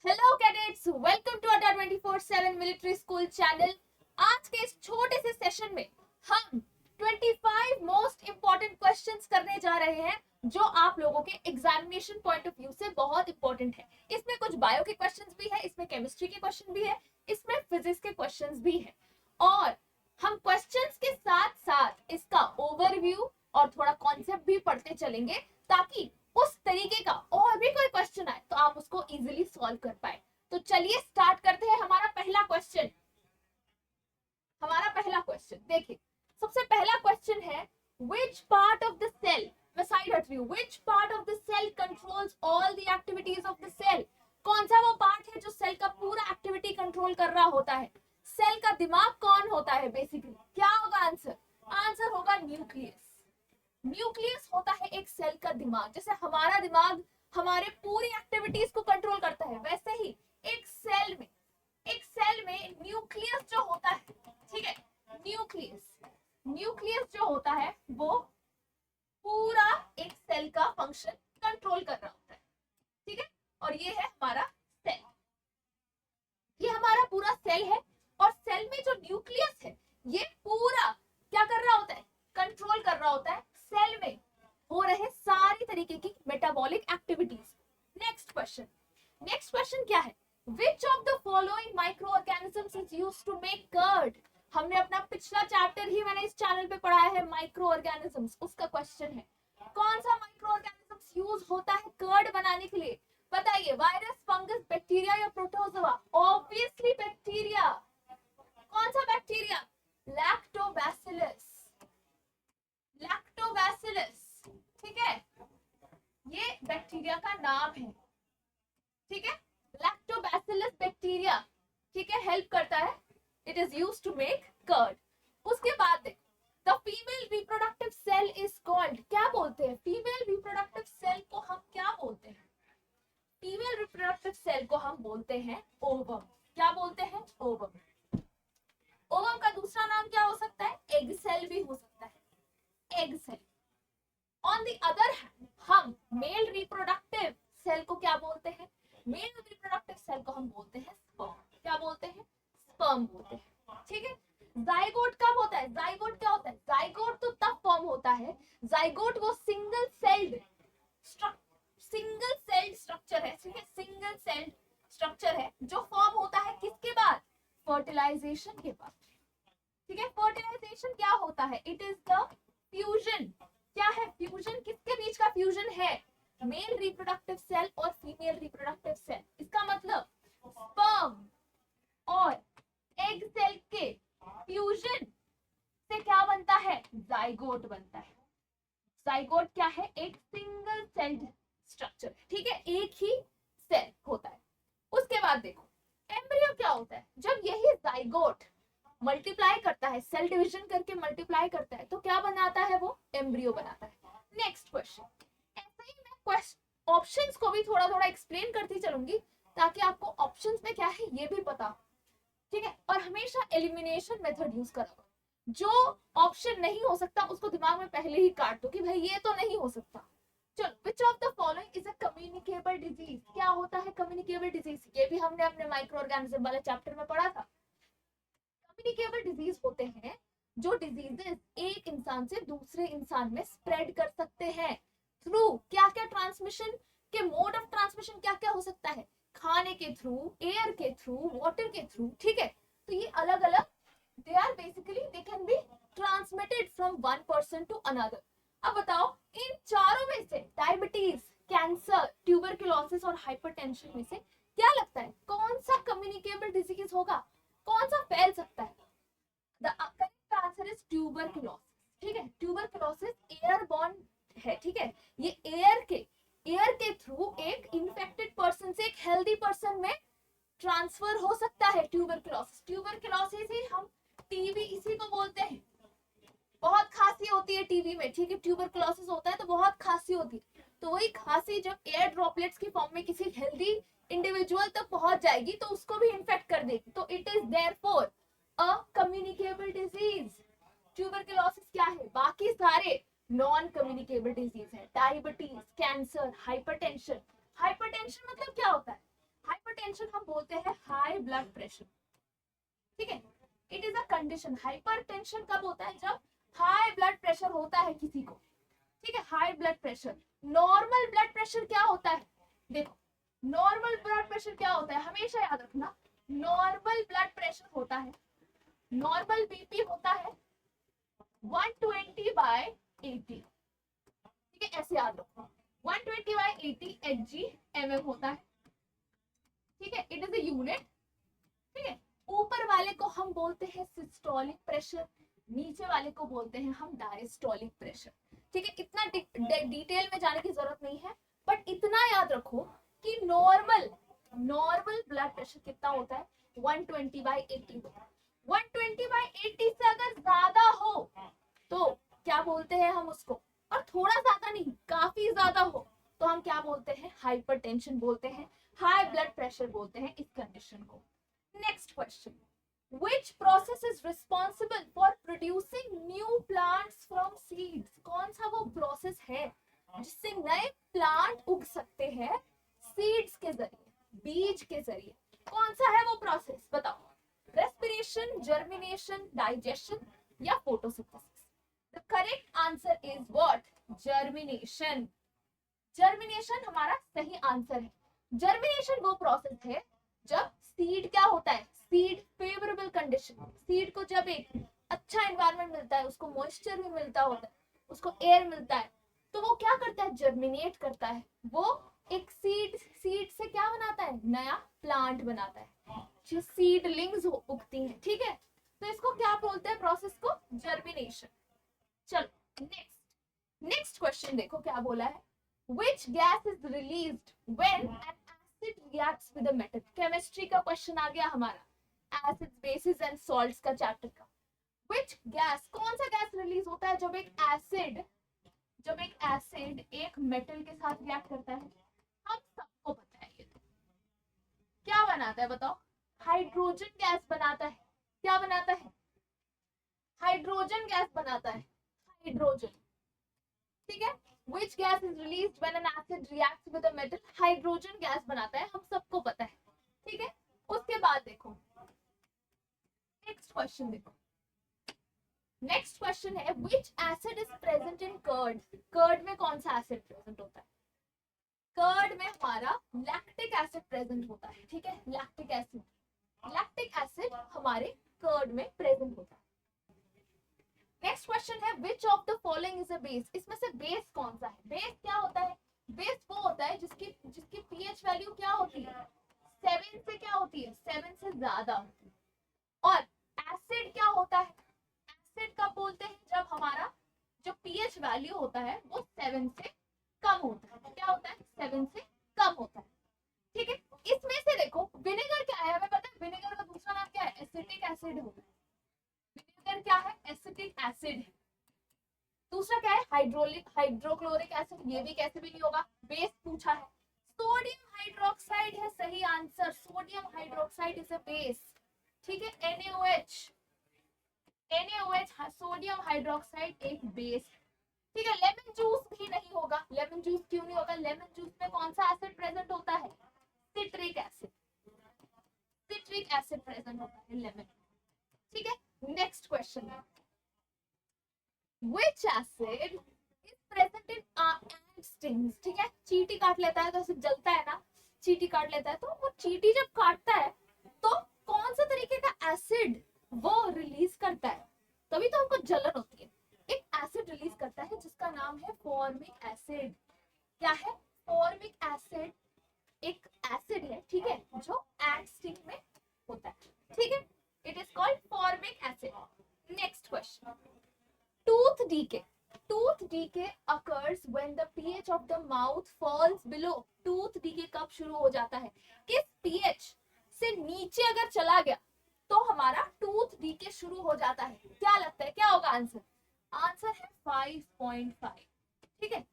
Hello cadets, welcome to अड्डा 24/7 military school channel. आज के इस छोटे से सेशन में हम 25 मोस्ट इंपॉर्टेंट क्वेश्चंस करने जा रहे हैं जो आप लोगों के एग्जामिनेशन पॉइंट ऑफ व्यू से बहुत इंपॉर्टेंट है। इसमें कुछ बायो के क्वेश्चंस भी है, इसमें केमिस्ट्री के क्वेश्चन भी है, इसमें फिजिक्स के क्वेश्चंस भी है और हम क्वेश्चंस के साथ साथ इसका ओवरव्यू और थोड़ा कॉन्सेप्ट भी पढ़ते चलेंगे ताकि उस तरीके का और भी कोई क्वेश्चन आए तो आप उसको इजीली सॉल्व कर पाए। तो चलिए स्टार्ट करते हैं। हमारा पहला क्वेश्चन देखिए, सबसे पहला क्वेश्चन है which part of the cell, मैं साइड हट रही हूँ, which part of the cell controls all the activities of the cell। कौन सा वो पार्ट है जो सेल का पूरा एक्टिविटी कंट्रोल कर रहा होता है। सेल का दिमाग कौन होता है बेसिकली, क्या होगा आंसर? आंसर होगा न्यूक्लियस। न्यूक्लियस होता है एक सेल का दिमाग। जैसे हमारा दिमाग हमारे पूरी एक्टिविटीज को कंट्रोल करता है, वैसे ही एक सेल में न्यूक्लियस जो होता है, ठीक है, न्यूक्लियस जो होता है वो पूरा एक सेल का फंक्शन कंट्रोल कर रहा होता है, ठीक है। और ये है हमारा सेल, ये हमारा पूरा सेल है और सेल में जो न्यूक्लियस है ये पूरा क्या कर रहा होता है, कंट्रोल कर रहा होता है सेल में हो रहे सारी तरीके की मेटाबॉलिक एक्टिविटीज। नेक्स्ट क्वेश्चन क्या है? Which of the following microorganisms is used to make curd? हमने अपना पिछला चैप्टर ही मैंने इस चैनल पे पढ़ाया है माइक्रो ऑर्गेनिजम्स, उसका क्वेश्चन है कौन सा माइक्रो ऑर्गेनिजम्स यूज होता है कर्ड बनाने के लिए। बताइए, वायरस, फंगस, बैक्टीरिया या प्रोटोजोआ? Obviously bacteria. कौन सा बैक्टीरिया? लैक्टोबैसिलस। ठीक है, ये बैक्टीरिया का नाम है, ठीक है, लैक्टोबैसिलस बैक्टीरिया, ठीक है, हेल्प करता है। It is used to make curd. उसके बाद देखो, the female reproductive cell is called, क्या बोलते हैं फीमेल रिप्रोडक्टिव सेल को हम क्या बोलते हैं? फीमेल रिप्रोडक्टिव सेल को हम बोलते हैं ओवम। क्या बोलते हैं? ओवम। ओवम का दूसरा नाम क्या हो सकता है? एग सेल भी हो सकता है, egg cell. On the other hand हम मेल रिप्रोडक्टिव सेल को क्या बोलते हैं? मेल रिप्रोडक्टिव सेल को हम बोलते हैं स्पर्म। क्या बोलते हैं? स्पर्म बोलते हैं, ठीक है। जाइगोट कब होता है? जाइगोट क्या होता है? जाइगोट तो तब फॉर्म होता है, जाइगोट वो सिंगल सेल्ड स्ट्रक्चर है, ठीक है, सिंगल सेल्ड स्ट्रक्चर है जो फॉर्म होता है किसके बाद? फर्टिलाइजेशन के बाद, ठीक है। फर्टिलाइजेशन क्या होता है? It is the fusion. क्या है? फ्यूजन। किसके बीच का फ्यूजन है? मेल रिप्रोडक्टिव सेल और फीमेल रिप्रोडक्टिव सेल। इसका मतलब स्पर्म और एग सेल के फ्यूजन से क्या बनता है? जाइगोट बनता है। जाइगोट क्या है? एक सिंगल सेल्ड स्ट्रक्चर, ठीक है, एक ही सेल होता है। उसके बाद देखो, एम्ब्रियो क्या होता है? जब यही जाइगोट मल्टीप्लाई करता है, सेल डिवीजन करके मल्टीप्लाई करता है, तो क्या बनाता है? वो एम्ब्रियो बनाता है। नेक्स्ट क्वेश्चन, ऐसे ही मैं ऑप्शंस को भी थोड़ा थोड़ा एक्सप्लेन करती चलूंगी ताकि आपको ऑप्शंस में क्या है ये भी पता, ठीक है। और हमेशा एलिमिनेशन मेथड यूज करो, जो ऑप्शन नहीं हो सकता उसको दिमाग में पहले ही काट दो कि भाई ये तो नहीं हो सकता। चलो, which of the following is a communicable disease? क्या होता है कम्युनिकेबल डिजीज? ये भी हमने अपने माइक्रो ऑर्गेनिज्म वाले चैप्टर में पढ़ा था। कम्युनिकेबल डिजीज होते हैं जो डिजीजेस एक इंसान से दूसरे इंसान में स्प्रेड कर सकते हैं थ्रू क्या क्या ट्रांसमिशन के मोड ऑफ ट्रांसमिशन क्या क्या हो सकता है? खाने के थ्रू, एयर के थ्रू, वाटर के थ्रू, ठीक है। तो ये अलग अलग, they are basically they can be transmitted from one person to another. अब बताओ, इन चारों में से डायबिटीज, कैंसर, ट्यूबरकुलोसिस और हाइपरटेंशन में से क्या लगता है कौन सा कम्युनिकेबल डिजीज होगा? कौन सा फैल सकता है? The correct answer is tuberculosis, ठीक है। ट्यूबरकुलोसिस एयरबॉर्न है, ठीक है। ये एयर के थ्रू एक इन्फेक्टेड पर्सन से एक हेल्दी पर्सन में ट्रांसफर हो सकता है। ट्यूबरकुलोसिस ही हम टीबी इसी को बोलते हैं। बहुत खांसी होती है टीबी में, ठीक है, ट्यूबरकुलोसिस होता है तो बहुत खांसी होती है। तो वही खांसी जब एयर ड्रॉपलेट्स की फॉर्म में किसी हेल्दी इंडिविजुअल तक पहुंच जाएगी तो उसको भी इन्फेक्ट कर देगी, तो it is therefore a communicable disease. Tuberculosis क्या है? बाकी सारे नॉन कम्युनिकेबल डिजीज है, डायबिटीज, कैंसर, हाइपरटेंशन। हाइपरटेंशन मतलब क्या होता है? हाइपरटेंशन हम बोलते हैं हाई ब्लड प्रेशर, ठीक है। It is a condition, hypertension कब होता है, जब हाई ब्लड प्रेशर होता है किसी को, ठीक है, high blood pressure. Normal blood pressure क्या होता है, देखो नॉर्मल ब्लड प्रेशर क्या होता है, हमेशा याद रखना, नॉर्मल ब्लड प्रेशर होता है, नॉर्मल बीपी होता है 120/80, ठीक है, ऐसे याद रखो 120/80 Hg/mm होता है, ठीक है, इट इज अ यूनिट, ठीक है। ऊपर वाले को हम बोलते हैं सिस्टोलिक प्रेशर, नीचे वाले को बोलते हैं हम डायस्टोलिक प्रेशर, ठीक है। इतना डिटेल में जाने की जरूरत नहीं है, बट इतना याद रखो कि नॉर्मल ब्लड प्रेशर कितना होता है 120/80 होता है। 120/80 से अगर ज्यादा हो तो क्या बोलते हैं हम उसको, और थोड़ा ज्यादा नहीं काफी ज्यादा हो तो हम क्या बोलते हैं, हाइपरटेंशन बोलते हैं, हाई ब्लड प्रेशर बोलते हैं इस कंडीशन को। Next question, which process is responsible for producing new plants from seeds? कौन सा वो प्रोसेस है जिससे नए प्लांट उग सकते हैं सीड्स के जरिए, बीज के जरिए, कौन सा है वो प्रोसेस बताओ, रेस्पिरेशन, जर्मिनेशन, डाइजेशन या photosynthesis? The correct answer is what, germination. Germination हमारा सही आंसर है। जर्मिनेशन वो प्रोसेस है जब सीड क्या होता है, सीड फेवरेबल कंडीशन, सीड को जब एक अच्छा एनवायरनमेंट मिलता है, उसको मॉइस्चर भी मिलता होता है, उसको एयर मिलता है, तो वो क्या करता है, जर्मिनेट करता है, वो एक सीड से क्या बनाता है, नया प्लांट बनाता है, जो सीडलिंग्स उगती हैं, ठीक है। तो इसको क्या बोलते हैं प्रोसेस को, जर्मिनेशन। चलो नेक्स्ट क्वेश्चन देखो क्या बोला है, which gas is released when an acid reacts with a metal? Chemistry का क्वेश्चन आ गया हमारा, एसिड्स बेसिस एंड सॉल्ट्स का चैप्टर का। which gas, कौन सा गैस रिलीज होता है जब एक एसिड एक मेटल के साथ रिएक्ट करता है, हम सबको पता है ये तो क्या बनाता है बताओ, हाइड्रोजन गैस बनाता है, क्या बनाता है, हाइड्रोजन गैस बनाता है, हाइड्रोजन, ठीक है। Which gas is released when an acid reacts with a metal? Hydrogen gas बनाता है, हम सबको पता है, ठीक है। उसके बाद देखो नेक्स्ट क्वेश्चन, देखो नेक्स्ट क्वेश्चन है which acid is present in curd? Curd में कौन सा एसिड प्रेजेंट होता है, कर्ड में हमारा लैक्टिक एसिड प्रेजेंट होता है, ठीक है, लैक्टिक एसिड हमारे कर्ड में प्रेजेंट होता है। नेक्स्ट क्वेश्चन है which of the following is a base? इसमें से बेस कौन सा है, बेस क्या होता है, बेस वो होता है जिसकी पीएच वैल्यू क्या होती है, 7 से क्या होती है, 7 से ज्यादा होती है। और एसिड क्या होता है, एसिड कब बोलते हैं, जब हमारा जो पीएच वैल्यू होता है वो 7 से कम होता है, क्या होता है, 7 से कम होता है, ठीक है। इसमें से देखो विनेगर क्या है, हमें पता है विनेगर का दूसरा नाम क्या है, एसिटिक एसिड होता है, विनेगर क्या है, एसिटिक एसिड है। दूसरा क्या है, हाइड्रोक्लोरिक एसिड, ये भी कैसे भी नहीं होगा, बेस पूछा है। सोडियम हाइड्रोक्साइड है सही answer, sodium hydroxide is a base, ठीक है। NaOH सोडियम हाइड्रोक्साइड एक बेस, ठीक है। लेमन जूस भी नहीं होगा, लेमन जूस क्यों नहीं होगा, लेमन जूस में कौन सा एसिड प्रेजेंट होता है, सिट्रिक एसिड प्रेजेंट होता है लेमन, ठीक है। नेक्स्ट क्वेश्चन है which acid is present in ant stings? ठीक है, चींटी काट लेता है तो उसे जलता है ना, चींटी काट लेता है तो वो चींटी जब काटता है तो कौन सा तरीके का एसिड वो रिलीज करता है, तभी तो हमको जलन होती है। एक एसिड रिलीज करता है जिसका नाम है फॉर्मिक एसिड, क्या है, फॉर्मिक एसिड एक एसिड है, ठीक है, जो एंट स्टिंग में होता है, ठीक है, it is called formic acid. Next question, tooth decay occurs when the pH of the mouth falls below. tooth decay कब शुरू हो जाता है, किस pH से नीचे अगर चला गया तो हमारा tooth decay शुरू हो जाता है, क्या लगता है क्या होगा आंसर, आंसर है 5.5, ठीक है।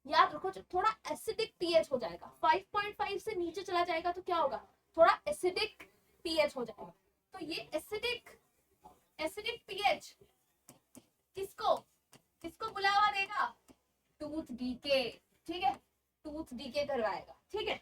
याद रखो जब थोड़ा एसिडिक pH हो जाएगा, 5.5 से नीचे चला जाएगा तो क्या होगा, थोड़ा एसिडिक pH हो जाएगा, तो ये एसिडिक pH किसको बुलावा देगा, टूथ डीके, ठीक है, टूथ डीके करवाएगा, ठीक है।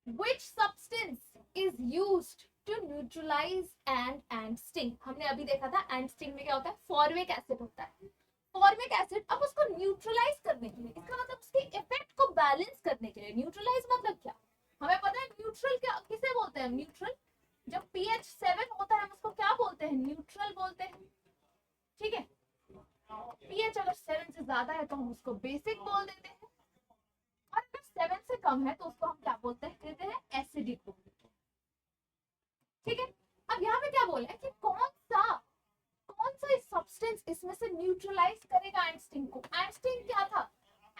Which substance is used to neutralize and sting? हमने अभी देखा था एंड स्टिंग में क्या होता है, फॉर्मिक एसिड होता है। फॉर्मिक एसिड अब उसको न्यूट्रलाइज करने के लिए, इसका मतलब उसके इफेक्ट को बैलेंस करने के लिए, न्यूट्रलाइज मतलब क्या, हमें पता है न्यूट्रल क्या किसे बोलते हैं, न्यूट्रल जब pH 7 होता है उसको क्या बोलते हैं, न्यूट्रल बोलते हैं। ठीक है, pH अगर 7 से ज्यादा है तो हम उसको बेसिक बोल देते हैं, और अगर 7 से कम है तो उसको हम क्या बोलते हैं, कहते हैं एसिडिक बोलते हैं। ठीक है, अब यहाँ पे क्या बोला है कि कौन सा सब्सटेंस इसमें से न्यूट्रलाइज करेगा एंडस्टिंग को। एंडस्टिंग क्या था,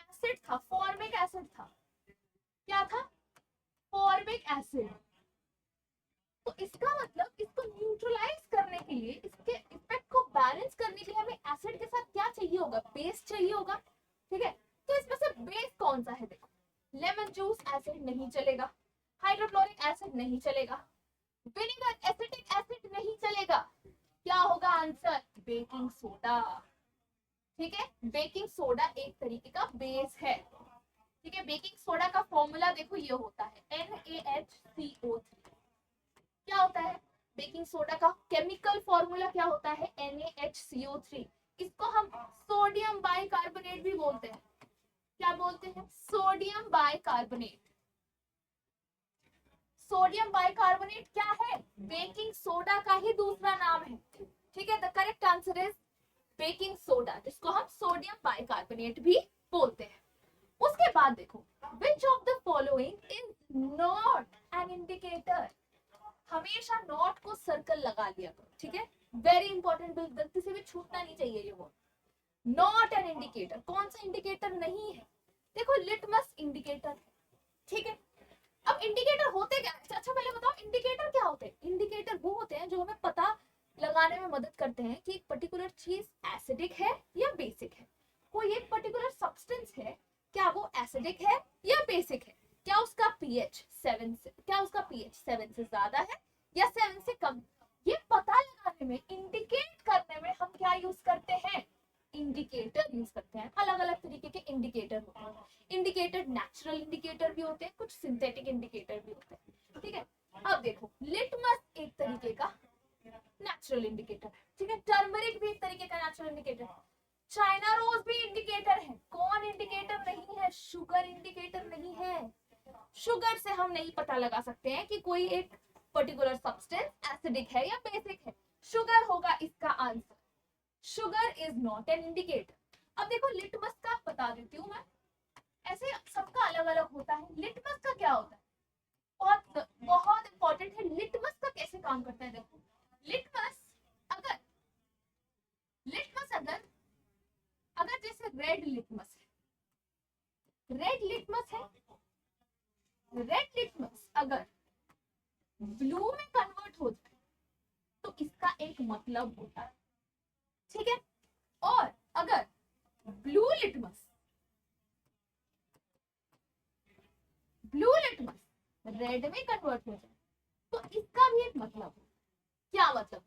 एसिड था, फॉर्मिक एसिड था। क्या था, फॉर्मिक एसिड। तो इसका मतलब इसको न्यूट्रलाइज करने के लिए, इसके इफेक्ट को बैलेंस करने के लिए हमें एसिड के साथ क्या चाहिए होगा, बेस चाहिए होगा। ठीक है, तो इसमें से बेस कौन सा है, देखो लेमन जूस एसिड नहीं चलेगा, हाइड्रोक्लोरिक एसिड नहीं चलेगा, विनेगर एसिटिक एसिड नहीं चलेगा, क्या होगा आंसर, बेकिंग सोडा। ठीक है, बेकिंग सोडा एक तरीके का बेस है। ठीक है, बेकिंग सोडा का फॉर्मूला देखो ये होता है NaHCO3। क्या होता है बेकिंग सोडा का केमिकल फॉर्मूला, क्या होता है NaHCO3। इसको हम सोडियम बाइकार्बोनेट भी बोलते हैं। क्या बोलते हैं, सोडियम बाइकार्बोनेट। सोडियम बाइकार्बोनेट क्या है, बेकिंग सोडा का ही दूसरा नाम है। ठीक है, the correct answer is baking soda, जिसको हम सोडियम बाइकार्बोनेट भी बोलते हैं। उसके बाद देखो, which of the following is not an indicator। हमेशा नॉट को सर्कल लगा लिया करो। ठीक है, वेरी इंपॉर्टेंट, गलती से भी छूटना नहीं चाहिए ये वो। नॉट एन इंडिकेटर, कौन सा इंडिकेटर नहीं है, देखो लिटमस इंडिकेटर है। ठीक है, अब इंडिकेटर होते क्या है, अच्छा पहले बताओ इंडिकेटर क्या होते हैं। इंडिकेटर वो होते हैं जो हमें पता लगाने में मदद करते हैं कि एक पर्टिकुलर चीज एसिडिक है या बेसिक है। कोई एक पर्टिकुलर सब्सटेंस है, क्या वो एसिडिक है या बेसिक है, क्या उसका pH 7 से, क्या उसका pH 7 से ज्यादा है या 7 से कम। ये पता लगाने में, इंडिकेट करने में हम क्या यूज करते हैं, इंडिकेटर यूज करते हैं। अलग अलग तरीके के इंडिकेटर होते हैं। इंडिकेटर नेचुरल इंडिकेटर भी होते हैं, कुछ सिंथेटिक इंडिकेटर भी होते हैं। ठीक है, अब देखो लिटमस एक तरीके का नेचुरल इंडिकेटर है। ठीक है, टर्मरिक भी एक तरीके का नेचुरल इंडिकेटर है, चाइना रोज भी इंडिकेटर है। कौन इंडिकेटर नहीं है, शुगर इंडिकेटर नहीं है। शुगर से हम नहीं पता लगा सकते हैं कि कोई एक पर्टिकुलर सब्सटेंस एसिडिक है या बेसिक है, शुगर होगा इसका answer. Sugar is not an indicator. अब देखो लिटमस का बता देती हूँ मैं, ऐसे सबका अलग अलग होता है। लिटमस का क्या होता है, बहुत बहुत इंपॉर्टेंट है। लिटमस का कैसे काम करता है, देखो लिटमस अगर अगर जैसे रेड लिटमस है, रेड लिटमस अगर ब्लू में कन्वर्ट हो जाए तो इसका एक मतलब होता है। ठीक है, और अगर ब्लू लिटमस रेड में कन्वर्ट हो जाए तो इसका भी एक मतलब है। क्या मतलब,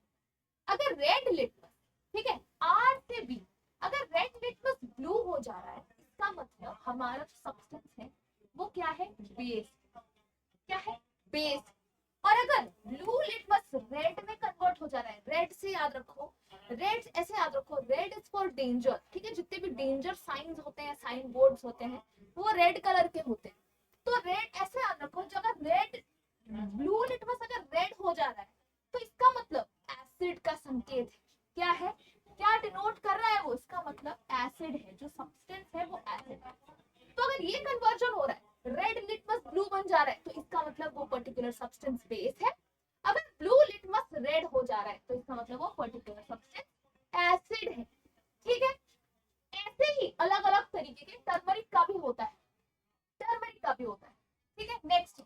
अगर रेड लिटमस, ठीक है R से B, अगर रेड लिटमस ब्लू हो जा रहा है, इसका मतलब हमारा जो सब्सटेंस है वो क्या है, बेस। क्या है, बेस। और अगर ब्लू लिटमस रेड में कन्वर्ट हो जा रहा है, रेड से याद रखो, रेड ऐसे याद रखो, रेड इज फॉर डेंजर। ठीक है, जितने भी डेंजर साइंस होते हैं, साइन बोर्ड्स होते हैं, वो रेड कलर के होते हैं। तो रेड ऐसे याद रखो, जब रेड ब्लू लिटमस अगर रेड हो जा रहा है तो इसका मतलब एसिड का संकेत है। क्या है, क्या डिनोट कर रहा है वो, इसका मतलब एसिड है, जो सब्सटेंस है वो एसिड है। तो अगर ये कन्वर्जन हो रहा है, रेड लिटमस ब्लू बन जा रहा है, तो इसका मतलब वो पर्टिकुलर सब्सटेंस बेस है। अगर ब्लू लिटमस रेड हो जा रहा है तो इसका मतलब वो पर्टिकुलर सब्सटेंस एसिड है। ठीक है, ऐसे ही अलग अलग तरीके के टर्मरिक का भी होता है, ठीक है, नेक्स्ट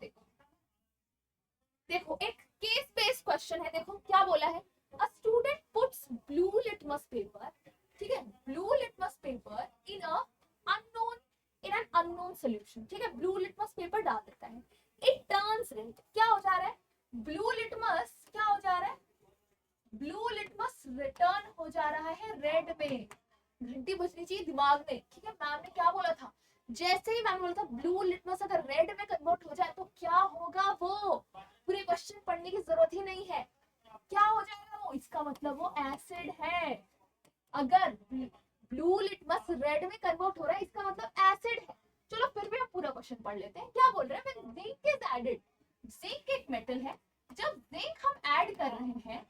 देखो एक केस बेस्ड क्वेश्चन है। देखो क्या बोला है, a student puts blue litmus paper, ठीक है, blue litmus paper in an unknown solution. ठीक है, ब्लू लिटमस पेपर डाल देता है, इट टर्न्स रेड। क्या हो जा रहा है, ब्लू लिटमस क्या हो जा रहा है, ब्लू लिटमस रिटर्न हो जा रहा है रेड में। घंटी बजनी चाहिए दिमाग में। ठीक है, मैम ने क्या बोला था, जैसे ही मैम बोला था ब्लू लिटमस अगर रेड में कन्वर्ट हो जाए तो क्या हो पढ़ लेते हैं। क्या बोल रहे हैं, when zinc is added, zinc एक मेटल है, जब जिंक हम ऐड कर रहे हैं,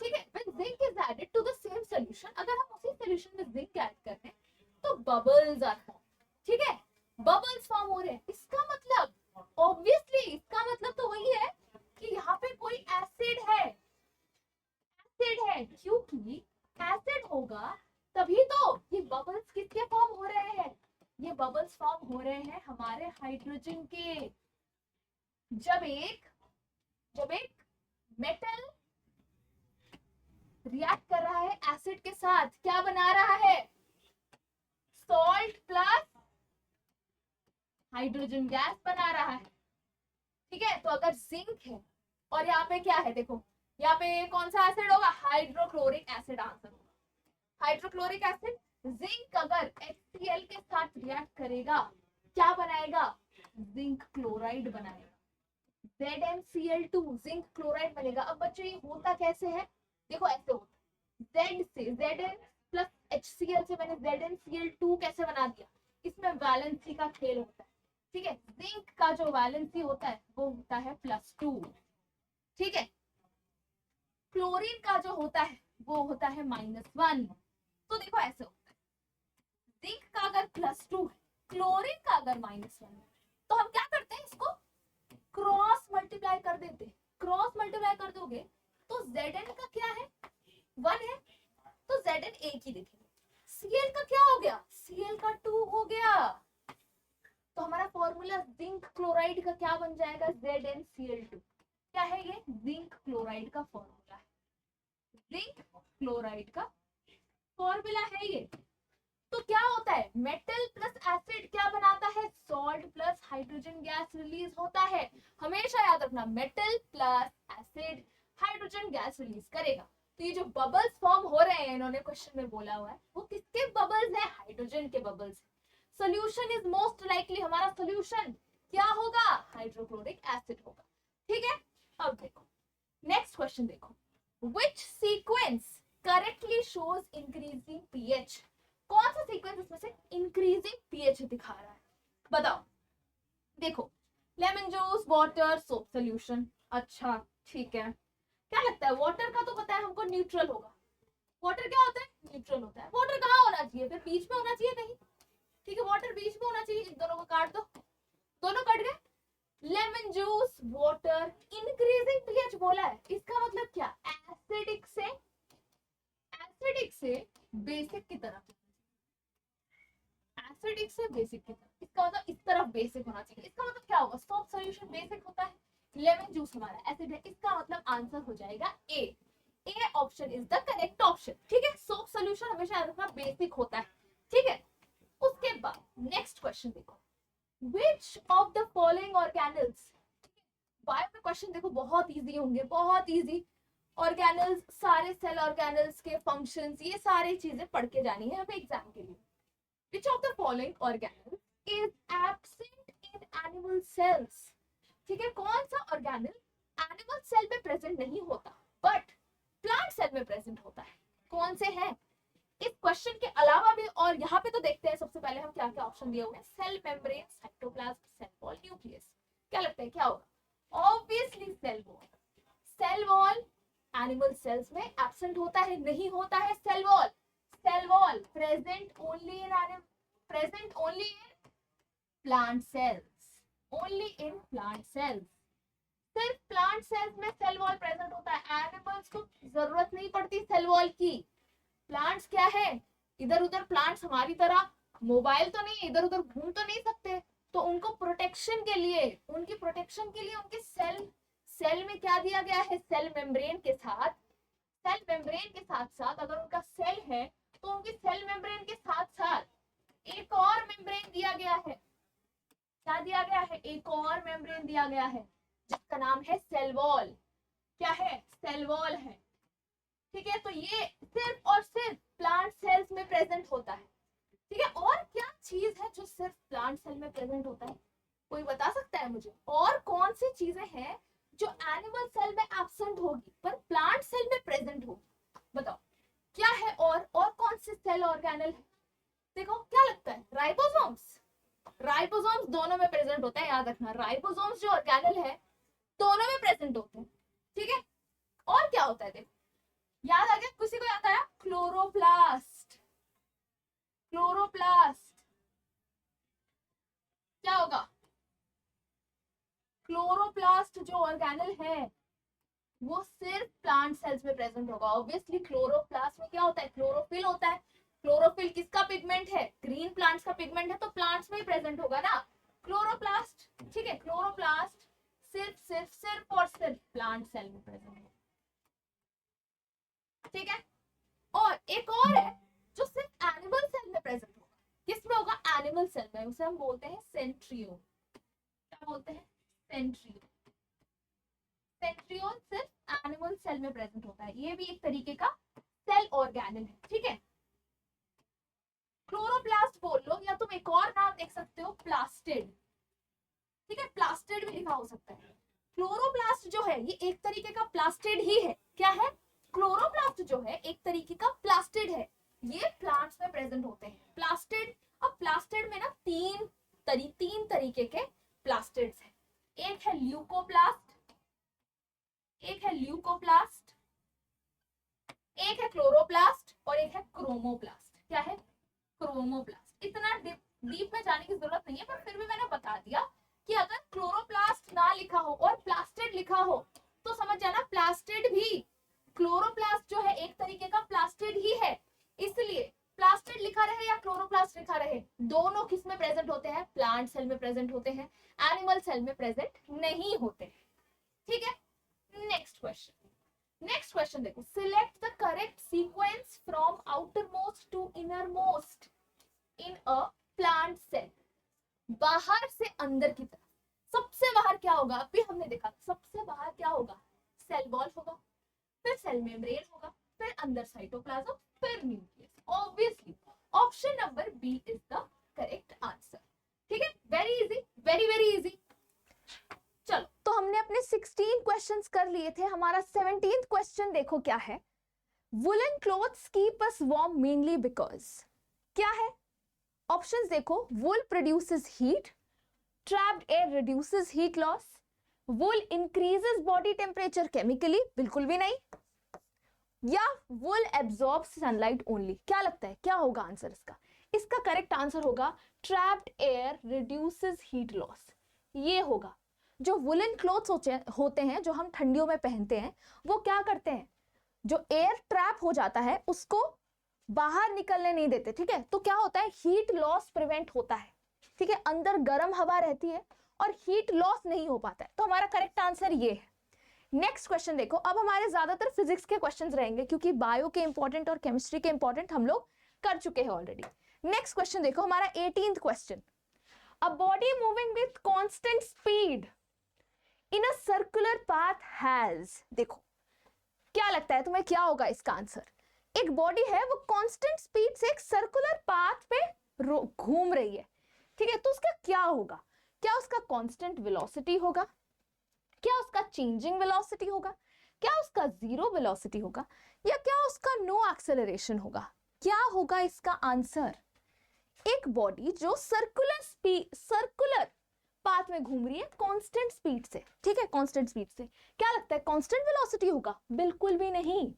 ठीक है, when zinc is added to the same solution, अगर हम उसी सॉल्यूशन में जिंक ऐड कर रहे हैं तो बबल्स आर फॉर्म, ठीक है, बबल्स फॉर्म हो रहे हैं। इसका मतलब ऑब्वियसली इसका मतलब तो वही है कि यहाँ पे कोई एसिड है, एसिड है, क्योंकि एसिड होगा तभी तो ये बबल्स किसके फॉर्म हो रहे हैं, ये बबल्स फॉर्म हो रहे हैं हमारे हाइड्रोजन के। जब एक मेटल रिएक्ट कर रहा है एसिड के साथ, क्या बना रहा है, सॉल्ट प्लस हाइड्रोजन गैस बना रहा है, ठीक है। तो अगर जिंक है और यहाँ पे क्या है, देखो यहाँ पे कौन सा एसिड होगा, हाइड्रोक्लोरिक एसिड आंसर होगा, हाइड्रोक्लोरिक एसिड। जिंक अगर HCl के साथ रिएक्ट करेगा क्या बनाएगा, जिंक क्लोराइड बनाएगा, ZnCl2 जिंक क्लोराइड बनेगा। अब बच्चों ये होता कैसे है, देखो ऐसे होता है, Z से Zn प्लस HCl से मैंने ZnCl2 कैसे बना दिया, इसमें वैलेंसी का खेल होता है, ठीक है। जिंक का जो वैलेंसी होता है वो होता है +2, ठीक है। क्लोरीन का जो होता है वो होता है -1। तो देखो ऐसे होता है, जिंक का अगर +2 है, क्लोरीन का अगर -1 है, तो हम क्या करते हैं, इसको क्रॉस मल्टीप्लाई कर देते। क्रॉस मल्टीप्लाई कर दोगे तो Zn का क्या है, 1 है, तो Zn एक ही दिखेगा। Cl का क्या हो गया, Cl का 2 हो गया, तो हमारा फॉर्मूला जिंक क्लोराइड का क्या बन जाएगा, ZnCl2। क्या है ये, जिंक क्लोराइड का फॉर्मूला है, जिंक क्लोराइड का फॉर्मूला है ये। तो क्या होता है, मेटल प्लस एसिड क्या बनाता है, salt plus hydrogen gas release होता है। हमेशा याद रखना, metal plus acid hydrogen gas release करेगा। तो ये जो बबल्स फॉर्म हो रहे हैं, इन्होंने क्वेश्चन में बोला हुआ है, वो किसके बबल्स है, हाइड्रोजन के bubbles. Solution is most likely, हमारा सोल्यूशन क्या होगा, हाइड्रोक्लोरिक एसिड होगा, ठीक है। अब देखो नेक्स्ट क्वेश्चन, देखो which sequence correctly shows increasing pH, कौन सा सीक्वेंस इसमें से इंक्रीजिंग पीएच दिखा रहा है, बताओ। देखो lemon juice, water, soap solution, अच्छा ठीक है। क्या लगता है, वाटर का तो पता है हमको न्यूट्रल होगा, वाटर क्या होता है, न्यूट्रल होता है। वाटर कहाँ होना चाहिए, फिर बीच में होना चाहिए कहीं, ठीक है, वाटर बीच में होना चाहिए। इन दोनों को काट दो, दोनों कट गए। Lemon juice, water, increasing pH बोला है, इसका मतलब क्या, एसिडिक से बेसिक की तरफ, एसिडिक से बेसिक की तरफ, इसका मतलब इस तरफ बेसिक होना चाहिए। इसका मतलब क्या होगा, सोप सॉल्यूशन बेसिक होता है, लेमन जूस हमारा एसिड है, इसका मतलब आंसर हो जाएगा A option is the correct option, ठीक है। सोप सॉल्यूशन हमेशा रखना बेसिक होता है, ठीक है। उसके बाद नेक्स्ट क्वेश्चन देखो, which of the following organelles, bio में क्वेश्चन देखो बहुत इजी होंगे, बहुत इजी। ऑर्गेनेल्स, सारे सेल ऑर्गेनेल्स के फंक्शंस, ये सारी चीजें पढ़ के जानी है हमें एग्जाम के लिए। Which of the following organelle is absent in animal cells, ठीक है, कौन सा ऑर्गेनेल एनिमल सेल में प्रेजेंट नहीं होता बट प्लांट सेल में प्रेजेंट होता है, कौन से हैं। इस क्वेश्चन के अलावा भी, और यहाँ पे तो देखते हैं सबसे पहले हम क्या क्या ऑप्शन दिए हुए हैं, cell membrane, cytoplasm, cell wall, nucleus. क्या लगता है क्या होगा, obviously cell wall. Cell wall animal cells में एब्सेंट होता है, नहीं होता है cell wall. Cell wall present only in plant cells, only in plant cells। सिर्फ प्लांट सेल्स में सेल वॉल प्रेजेंट होता है, एनिमल्स को जरूरत नहीं पड़ती सेल वॉल की। प्लांट्स क्या है, इधर उधर, प्लांट्स हमारी तरह मोबाइल तो नहीं, इधर उधर घूम तो नहीं सकते, तो उनको प्रोटेक्शन के लिए, उनके सेल में क्या दिया गया है, सेल मेम्ब्रेन के साथ साथ अगर उनका सेल है तो उनकी सेल मेम्ब्रेन के साथ साथ एक और मेम्ब्रेन दिया गया है। क्या दिया गया है, एक और मेम्ब्रेन दिया गया है जिसका नाम है सेल वॉल। क्या है, सेल वॉल है, ठीक है। तो ये सिर्फ और सिर्फ प्लांट सेल्स में प्रेजेंट होता है, ठीक है। और क्या चीज है जो सिर्फ प्लांट सेल में प्रेजेंट होता है, कोई बता सकता है मुझे, और कौन सी चीजें हैं जो एनिमल सेल में एब्सेंट होगी पर प्लांट सेल में प्रेजेंट होगी, बताओ क्या है। और कौन से सेल ऑर्गेनेल है, देखो क्या लगता है, राइबोसोम्स, राइबोसोम्स दोनों में प्रेजेंट होता है, याद रखना। राइबोसोम्स जो ऑर्गेनेल है दोनों में प्रेजेंट होते हैं, ठीक है। और क्या होता है देखो, याद आ गया, किसी को याद आया? क्लोरोप्लास्ट। क्लोरोप्लास्ट क्या होगा? क्लोरोप्लास्ट जो ऑर्गेनेल है वो सिर्फ प्लांट सेल्स में प्रेजेंट होगा। ऑब्वियसली क्लोरोप्लास्ट में क्या होता है? क्लोरोफिल होता है। क्लोरोफिल किसका पिगमेंट है? ग्रीन प्लांट्स का पिगमेंट है, तो प्लांट्स में ही प्रेजेंट होगा ना क्लोरोप्लास्ट, ठीक है। क्लोरोप्लास्ट सिर्फ सिर्फ सिर्फ और सिर्फ प्लांट सेल में प्रेजेंट होगा, ठीक है। और एक और है जो सिर्फ एनिमल सेल में प्रेजेंट होगा। किसमें होगा? एनिमल सेल में। उसे हम बोलते हैं सेंट्रियोल। क्या बोलते हैं? सेंट्रियोल। सेंट्रियोल सिर्फ एनिमल सेल में प्रेजेंट होता है। ये भी एक तरीके का सेल ऑर्गेनेल है, ठीक है। क्लोरोप्लास्ट बोल लो, या तुम एक और नाम देख सकते हो प्लास्टिड, ठीक है। प्लास्टिड भी लिखा हो सकता है। क्लोरोप्लास्ट जो है ये एक तरीके का प्लास्टिड ही है। क्या है? क्लोरोप्लास्ट जो है एक तरीके का प्लास्टिड है। ये प्लांट्स में प्रेजेंट होते हैं प्लास्टिड। अब प्लास्टिड में ना तीन तरीके के प्लास्टिड्स हैं। एक है ल्यूकोप्लास्ट, एक है ल्यूकोप्लास्ट, एक है क्लोरोप्लास्ट और एक है क्रोमोप्लास्ट। क्या है? क्रोमोप्लास्ट। इतना डीप में जाने की जरूरत नहीं है, पर फिर भी मैंने बता दिया कि अगर क्लोरोप्लास्ट ना लिखा हो और प्लास्टिड लिखा हो तो समझ जाना प्लास्टिड भी, क्लोरोप्लास्ट जो है एक तरीके का प्लास्टिड ही है। इसलिए प्लास्टिड लिखा रहे या क्लोरोप्लास्ट लिखा रहे, दोनों किस में प्रेजेंट होते हैं? प्लांट सेल में प्रेजेंट होते हैं, एनिमल सेल में प्रेजेंट नहीं होते, ठीक है। नेक्स्ट क्वेश्चन देखो, select the correct sequence from outermost to innermost in a plant cell. बाहर से अंदर की तरफ, सबसे बाहर क्या होगा? अभी हमने देखा सबसे बाहर क्या होगा? सेल वॉल होगा, फिर सेल मेम्ब्रेन होगा, फिर अंदर साइटोप्लाज्म, फिर nucleus. Obviously option number B is the correct answer, ठीक है। Very easy, very very easy. चलो, तो हमने अपने 16 क्वेश्चंस कर लिए थे। हमारा 17th क्वेश्चन देखो क्या है। Woollen clothes keep us warm mainly because. क्या है? ऑप्शंस देखो, wool produces heat, trapped air reduces heat loss, wool increases body temperature chemically, बिल्कुल भी नहीं, या वुल एब्जॉर्ब्स सनलाइट ओनली। क्या लगता है क्या होगा आंसर इसका? इसका करेक्ट आंसर होगा trapped air reduces heat loss. ये होगा। जो वुलन क्लोथ्स होते हैं जो हम ठंडियों में पहनते हैं, वो क्या करते हैं? जो एयर ट्रैप हो जाता है उसको बाहर निकलने नहीं देते, ठीक है। तो क्या होता है? हीट लॉस प्रिवेंट होता है, ठीक है। अंदर गर्म हवा रहती है और हीट लॉस नहीं हो पाता है। तो हमारा करेक्ट आंसर ये है। नेक्स्ट क्वेश्चन देखो। अब हमारे ज्यादातर फिजिक्स के क्वेश्चंस रहेंगे क्योंकि बायो के इंपॉर्टेंट और केमिस्ट्री के इंपॉर्टेंट हम लोग कर चुके हैं ऑलरेडी। नेक्स्ट क्वेश्चन देखो, हमारा 18th question. A body moving with constant speed in a circular path has. देखो क्या लगता है तुम्हें क्या होगा इसका आंसर? एक बॉडी है वो कांस्टेंट स्पीड से एक सर्कुलर पाथ पे घूम रही है, ठीक है। तो उसका क्या होगा? क्या उसका कांस्टेंट वेलोसिटी होगा, क्या उसका चेंजिंग वेलोसिटी होगा, क्या उसका जीरो वेलोसिटी होगा, या क्या उसका नो एक्सेलरेशन होगा? क्या होगा इसका आंसर? एक बॉडी जो सर्कुलर पाथ में घूम रही है कांस्टेंट स्पीड से, ठीक है, कांस्टेंट स्पीड से। क्या लगता है कांस्टेंट वेलोसिटी होगा? बिल्कुल भी नहीं।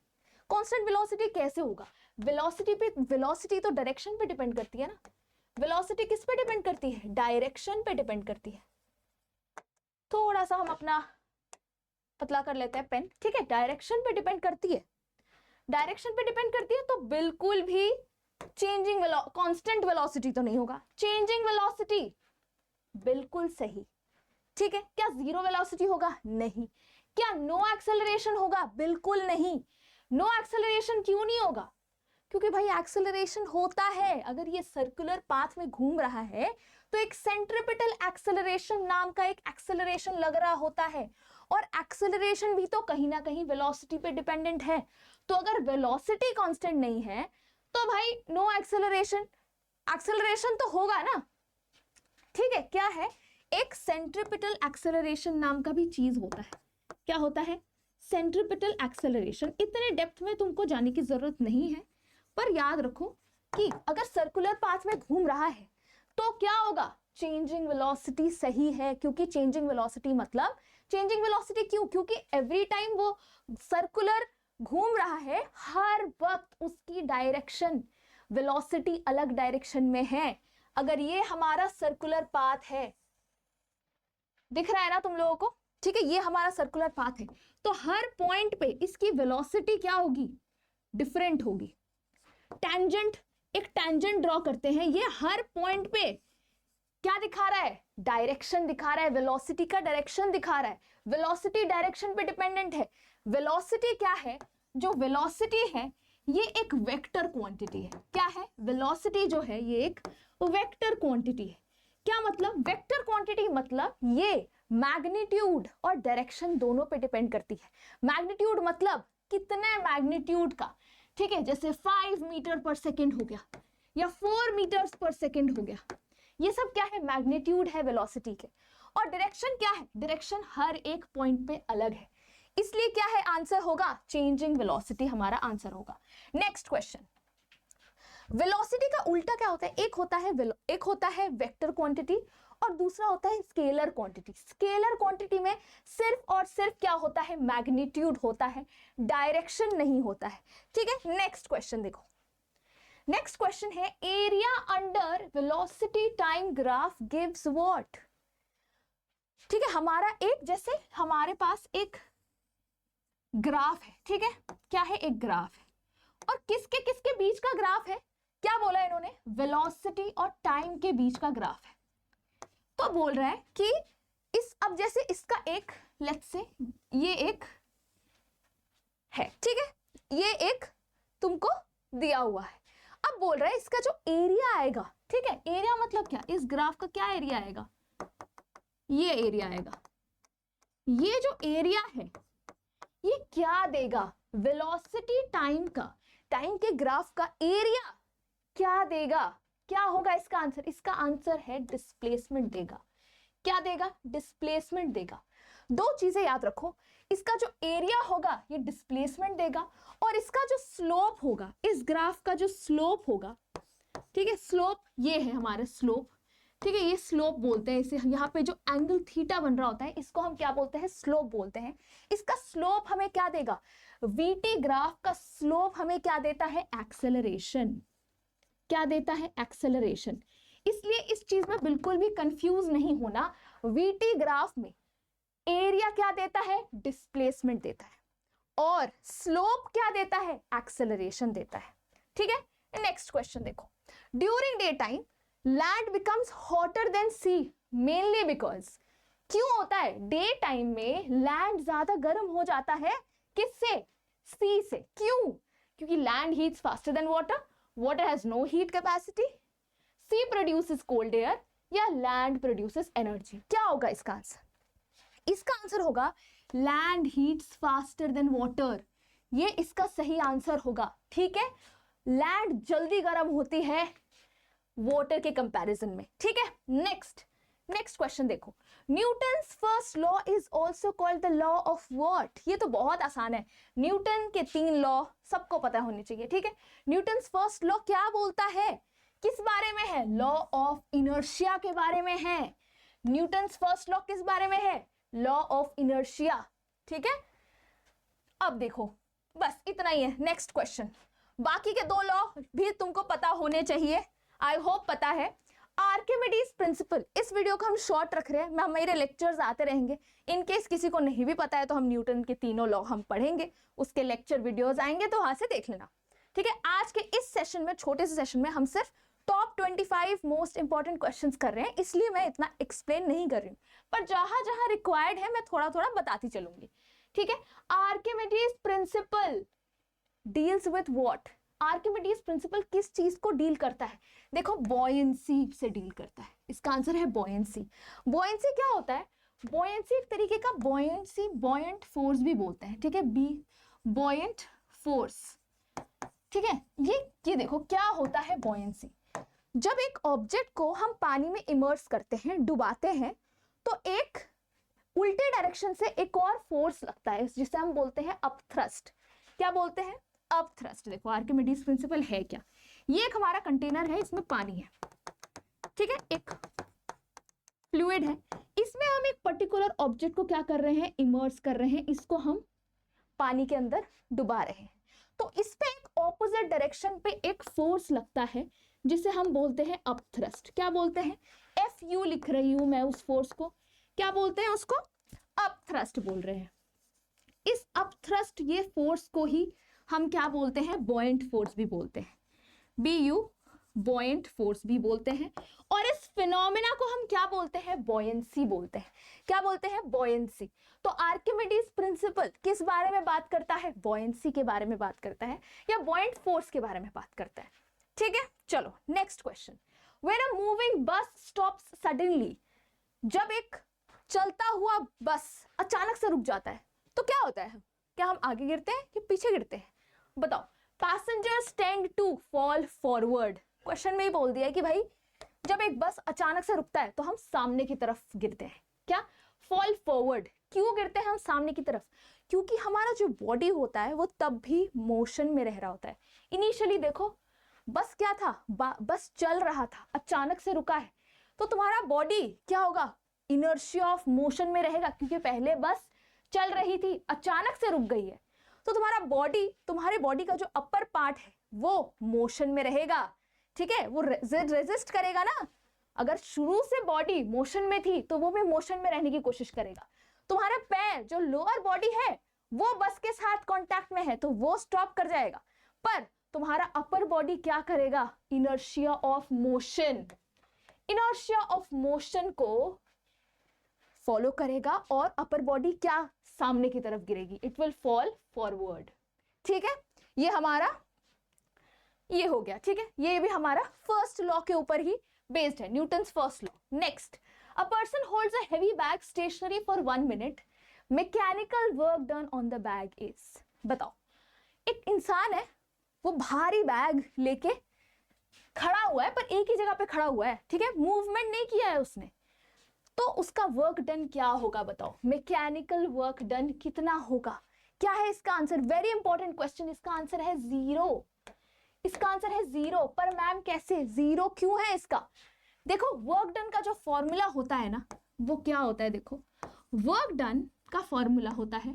कांस्टेंट वेलोसिटी कैसे होगा? वेलोसिटी तो डायरेक्शन पे डिपेंड करती है ना। वेलोसिटी किस पे डिपेंड करती है? डायरेक्शन पे डिपेंड करती है। थोड़ा सा हम अपना पतला कर लेते हैं पेन, ठीक है। डायरेक्शन पे डिपेंड करती है, डायरेक्शन पे डिपेंड करती है, तो बिल्कुल भी चेंजिंग कांस्टेंट वेलोसिटी तो नहीं होगा। चेंजिंग वेलोसिटी बिल्कुल सही, ठीक है। क्या जीरो वेलोसिटी होगा? नहीं। क्या नो एक्सेलरेशन होगा? बिल्कुल नहीं। नो एक्सेलरेशन क्यों नहीं होगा? क्योंकि भाई एक्सेलरेशन होता है। अगर ये सर्कुलर पाथ में घूम रहा है तो एक सेंट्रिपिटल एक्सेलरेशन नाम का एक एक्सेलरेशन लग रहा होता है, और एक्सेलरेशन भी तो कहीं ना कहीं वेलोसिटी पे डिपेंडेंट है। तो अगर वेलोसिटी कांस्टेंट नहीं है तो भाई नो एक्सेलरेशन, एक्सेलरेशन तो होगा ना, ठीक है। क्या है? एक सेंट्रिपिटल एक्सेलरेशन नाम का भी चीज होता है। क्या होता है? Centripetal acceleration. इतने डेप्थ में तुमको जाने की जरूरत नहीं है, पर याद रखो कि अगर सर्कुलर पाथ में घूम रहा है तो क्या होगा? चेंजिंग वेलोसिटी सही है, क्योंकि चेंजिंग वेलोसिटी मतलब चेंजिंग वेलोसिटी क्यों, क्योंकि एवरी टाइम वो सर्कुलर घूम रहा है, हर वक्त उसकी डायरेक्शन वेलोसिटी अलग डायरेक्शन में है। अगर ये हमारा सर्कुलर पाथ है, दिख रहा है ना तुम लोगों को, ठीक है, ये हमारा सर्कुलर पाथ है, तो हर पॉइंट पे इसकी वेलोसिटी क्या होगी, डिफरेंट होगी। टेंजेंट, एक टेंजेंट ड्रॉ करते हैं, ये हर पॉइंट पे क्या दिखा रहा है, डायरेक्शन दिखा रहा है, वेलोसिटी का डायरेक्शन दिखा रहा है। वेलोसिटी डायरेक्शन पे डिपेंडेंट है। वेलोसिटी क्या है, जो वेलोसिटी है ये एक वेक्टर क्वांटिटी है। क्या है, वेलोसिटी जो है ये एक वेक्टर क्वांटिटी है। क्या मतलब वेक्टर क्वांटिटी, मतलब ये मैग्नीट्यूड और डायरेक्शन दोनों पे डिपेंड करती है। मैग्नीट्यूड मतलब कितने मैग्नीट्यूड का, ठीक है, जैसे 5 मीटर पर सेकेंड हो गया या 4 मीटर्स पर सेकेंड हो गया, ये सब क्या है, मैग्नीट्यूड है वेलोसिटी के। और डायरेक्शन क्या है, डायरेक्शन हर एक पॉइंट पे अलग है, इसलिए क्या है आंसर होगा, चेंजिंग वेलोसिटी हमारा आंसर होगा। नेक्स्ट क्वेश्चन, वेलोसिटी का उल्टा क्या होता है, एक होता है वेक्टर क्वांटिटी और दूसरा होता है स्केलर क्वांटिटी। स्केलर क्वांटिटी में सिर्फ और सिर्फ क्या होता है, मैग्नीट्यूड होता है, डायरेक्शन नहीं होता है, ठीक है। नेक्स्ट क्वेश्चन देखो, नेक्स्ट क्वेश्चन है area under velocity time graph gives what. ठीक है, हमारा एक, जैसे हमारे पास एक ग्राफ है, ठीक है, क्या है, एक ग्राफ है, और किसके किसके बीच का ग्राफ है, क्या बोला इन्होंने, वेलोसिटी और टाइम के बीच का ग्राफ है। तो बोल रहा है कि अब जैसे इसका एक, लेट्स से ये एक है, ठीक है, ये एक तुमको दिया हुआ है। अब बोल रहा है इसका जो एरिया आएगा, ठीक है, एरिया मतलब क्या, इस ग्राफ का क्या एरिया आएगा, ये एरिया आएगा। ये जो एरिया है ये क्या देगा, वेलोसिटी टाइम का, टाइम के ग्राफ का एरिया क्या देगा, क्या होगा इसका आंसर, इसका आंसर है डिस्प्लेसमेंट देगा। क्या देगा, डिस्प्लेसमेंट देगा। दो चीजें याद रखो, इसका जो एरिया होगा ये डिस्प्लेसमेंट देगा, और इसका जो स्लोप होगा, इस ग्राफ का जो स्लोप होगा, ठीक है, स्लोप ये है हमारा स्लोप, ठीक है, ये स्लोप बोलते हैं इसे। यहाँ पे जो एंगल थीटा बन रहा होता है इसको हम क्या बोलते हैं, स्लोप बोलते हैं। इसका स्लोप हमें क्या देगा, वीटी ग्राफ का स्लोप हमें क्या देता है, एक्सेलरेशन। क्या देता है, एक्सेलरेशन। इसलिए इस चीज में बिल्कुल भी कंफ्यूज नहीं होना, वीटी ग्राफ में एरिया क्या देता है, डिस्प्लेसमेंट देता है, और स्लोप क्या देता है, एक्सेलरेशन देता है, ठीक है। नेक्स्ट क्वेश्चन देखो, during day time land becomes hotter than sea mainly because, क्यों होता है डे टाइम में लैंड ज्यादा गर्म हो जाता है, किससे, सी से। क्यों, क्योंकि land heats faster than water, water has no heat capacity, sea produces cold air, या लैंड प्रोड्यूसेस एनर्जी। क्या होगा इसका आंसर, इसका आंसर होगा land heats faster than water, ये इसका सही आंसर होगा, ठीक है। लैंड जल्दी गर्म होती है वाटर के कंपैरिजन में, ठीक है। नेक्स्ट क्वेश्चन देखो, Newton's first law is also called the law of what. ये तो बहुत आसान है, न्यूटन के 3 लॉ सबको पता होने चाहिए, ठीक है। न्यूटन्स फर्स्ट लॉ क्या बोलता है, किस बारे में है, लॉ ऑफ इनर्शिया के बारे में है। न्यूटन्स फर्स्ट लॉ किस बारे में है, लॉ ऑफ इनर्शिया, ठीक है। अब देखो बस इतना ही है। नेक्स्ट क्वेश्चन, बाकी के 2 लॉ भी तुमको पता होने चाहिए, आई होप पता है। आर्किमिडीज प्रिंसिपल, इस वीडियो को हम शॉर्ट रख रहे हैं, मेरे लेक्चर्स आते रहेंगे, इन केस किसी को नहीं भी पता है तो हम न्यूटन के 3 लॉ हम पढ़ेंगे, उसके लेक्चर वीडियोस आएंगे तो वहां से देख लेना, ठीक है। आज के इस सेशन में, छोटे से सेशन में, हम सिर्फ टॉप 25 मोस्ट इंपॉर्टेंट क्वेश्चंस कर रहे हैं, इसलिए मैं इतना एक्सप्लेन नहीं कर रही हूँ, पर जहां जहां रिक्वायर्ड है मैं थोड़ा थोड़ा बताती चलूंगी, ठीक है। Archimedes principal deals with what, Archimedes principal किस चीज को डील करता है, देखो बॉयंसी से डील करता है, इसका आंसर है बॉयंसी। बॉयंसी क्या होता है, बॉयंसी एक तरीके का, बॉयंसी बॉयंट फोर्स भी बोलते हैं, ठीक है, बी बॉयंट फोर्स, ठीक है। ये देखो क्या होता है बॉयंसी, जब एक ऑब्जेक्ट को हम पानी में इमर्स करते हैं, डुबाते हैं, तो एक उल्टे डायरेक्शन से एक और फोर्स लगता है जिसे हम बोलते हैं अपथ्रस्ट। क्या बोलते हैं, अपथ्रस्ट। देखो आर्किमिडीज प्रिंसिपल है क्या, ये एक हमारा कंटेनर है, इसमें पानी है, ठीक है, एक फ्लूइड है, इसमें हम एक पर्टिकुलर ऑब्जेक्ट को क्या कर रहे हैं, इमर्स कर रहे हैं, इसको हम पानी के अंदर डुबा रहे हैं। तो इस पे एक ऑपोजिट डायरेक्शन पे एक फोर्स लगता है जिसे हम बोलते हैं अप थ्रस्ट। क्या बोलते हैं, FU लिख रही हूं मैं उस फोर्स को, क्या बोलते हैं उसको, अप थ्रस्ट बोल रहे हैं। इस अप थ्रस्ट ये फोर्स को ही हम क्या बोलते हैं, बॉयंट फोर्स भी बोलते हैं, BU बॉयंट फोर्स भी बोलते हैं। और इस फिनोमेना को हम क्या बोलते हैं, बॉयंसी बोलते हैं। क्या बोलते हैं, बॉयंसी। तो आर्किमिडीज प्रिंसिपल किस बारे में बात करता है, बॉयंसी के बारे में बात करता है, या बॉयंट फोर्स के बारे में बात करता है। ठीक है, चलो next question. When a moving bus stops suddenly, जब एक चलता हुआ बस अचानक से रुक जाता है तो क्या होता है, क्या हम आगे गिरते हैं कि पीछे गिरते हैं, बताओ। Passengers tend to fall forward, question में ही बोल दिया है कि भाई जब एक बस अचानक से रुकता है तो हम सामने की तरफ गिरते हैं, क्या, फॉल फॉरवर्ड। क्यों गिरते हैं हम सामने की तरफ, क्योंकि हमारा जो बॉडी होता है वो तब भी मोशन में रह रहा होता है। इनिशियली देखो बस क्या था, बस चल रहा था, अचानक से रुका है तो तुम्हारा बॉडी क्या होगा, इनर्शिया ऑफ मोशन में रहेगा, क्योंकि पहले बस चल रही थी, अचानक से रुक गई है तो तुम्हारा बॉडी, तुम्हारे बॉडी का जो अपर पार्ट है वो मोशन में रहेगा। ठीक है, वो रेजिस्ट करेगा ना। अगर शुरू से बॉडी मोशन में थी तो वो भी मोशन में रहने की कोशिश करेगा। तुम्हारा पैर, जो लोअर बॉडी है, वो बस के साथ कांटेक्ट में है तो वो स्टॉप कर जाएगा, पर तुम्हारा अपर बॉडी क्या करेगा, inertia of motion, inertia of motion को फॉलो करेगा और अपर बॉडी क्या, सामने की तरफ गिरेगी, इट विल फॉल फॉरवर्ड। ठीक है, ये हमारा ये हो गया। ठीक है, ये भी हमारा फर्स्ट लॉ के ऊपर ही बेस्ड है, Newton's first law. Next, a person holds a heavy bag stationary for 1 minute, mechanical work done on the bag is, बताओ। एक इंसान है, वो भारी बैग लेके खड़ा हुआ है, पर एक ही जगह पे खड़ा हुआ है, ठीक है, मूवमेंट नहीं किया है उसने, तो उसका वर्क डन क्या होगा, बताओ। मैकेनिकल वर्क डन कितना होगा, क्या है इसका आंसर, वेरी इंपॉर्टेंट क्वेश्चन, इसका आंसर है 0। इसका आंसर है 0, पर मैम कैसे 0 क्यों है इसका, देखो वर्क डन का जो फॉर्मूला होता है ना, वो क्या होता है, देखो वर्क डन का फॉर्मूला होता है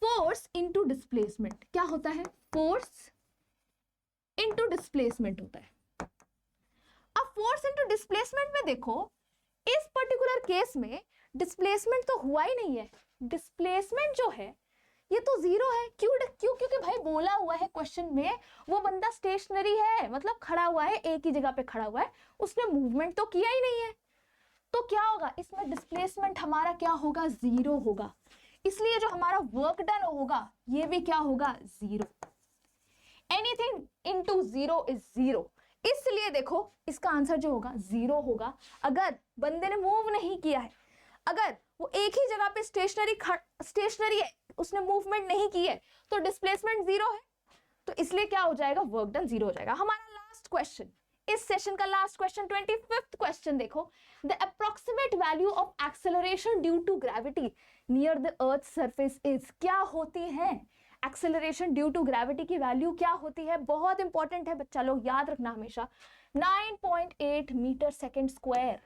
फोर्स इनटू डिस्प्लेसमेंट। क्या होता है, फोर्स इनटू डिस्प्लेसमेंट होता है। अब फोर्स इनटू डिस्प्लेसमेंट में देखो, इस पर्टिकुलर केस में डिस्प्लेसमेंट तो हुआ ही नहीं है, डिस्प्लेसमेंट जो है ये तो 0 है। क्यों क्यों, क्योंकि भाई बोला हुआ है क्वेश्चन में वो बंदा स्टेशनरी है, मतलब खड़ा हुआ है, एक ही जगह पे खड़ा हुआ है, उसने मूवमेंट तो किया ही नहीं है, तो क्या होगा इसमें, डिस्प्लेसमेंट हमारा क्या होगा, 0 होगा। इसलिए जो हमारा वर्क डन होगा ये भी क्या होगा, 0। एनीथिंग इनटू 0 इज 0, इसलिए देखो इसका आंसर जो होगा 0 होगा। अगर बंदे ने मूव नहीं किया है, अगर वो एक ही जगह पे स्टेशनरी है, उसने मूवमेंट नहीं की है, तो डिस्प्लेसमेंट 0 है, तो इसलिए क्या हो जाएगा, वर्क डन 0 हो जाएगा। हमारा लास्ट क्वेश्चन, इस सेशन का लास्ट क्वेश्चन, 25th क्वेश्चन देखो, the approximate value of acceleration due to gravity near the earth surface is, क्या होती है एक्सेलरेशन ड्यू टू ग्रेविटी की वैल्यू क्या होती है, बहुत इंपॉर्टेंट है बच्चा लोग, याद रखना हमेशा, 9.8 metre second square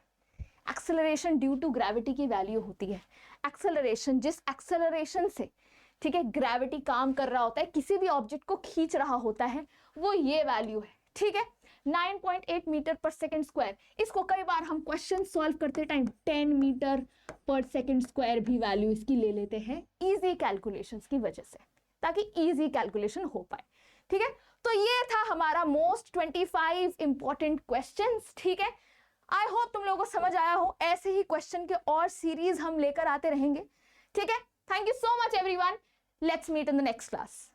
acceleration due to gravity की वैल्यू होती है। एक्सेलरेशन, जिस एक्सेलरेशन से, ठीक है, ग्रेविटी काम कर रहा होता है, किसी भी ऑब्जेक्ट को खींच रहा होता है, वो ये वैल्यू है। ठीक है, 9.8 मीटर पर सेकेंड स्क्वायर। इसको कई बार हम क्वेश्चन सॉल्व करते टाइम 10 मीटर पर सेकेंड स्क्वायर भी वैल्यू इसकी ले लेते हैं, इजी कैलकुलेशंस की वजह से, ताकि इजी कैलकुलेशन हो पाए। ठीक है, तो ये था हमारा मोस्ट 25 इंपॉर्टेंट क्वेश्चंस। ठीक है, आई होप तुम लोगों को समझ आया हो, ऐसे ही क्वेश्चन के और सीरीज हम लेकर आते रहेंगे। ठीक है, thank you so much everyone, let's meet in the next class.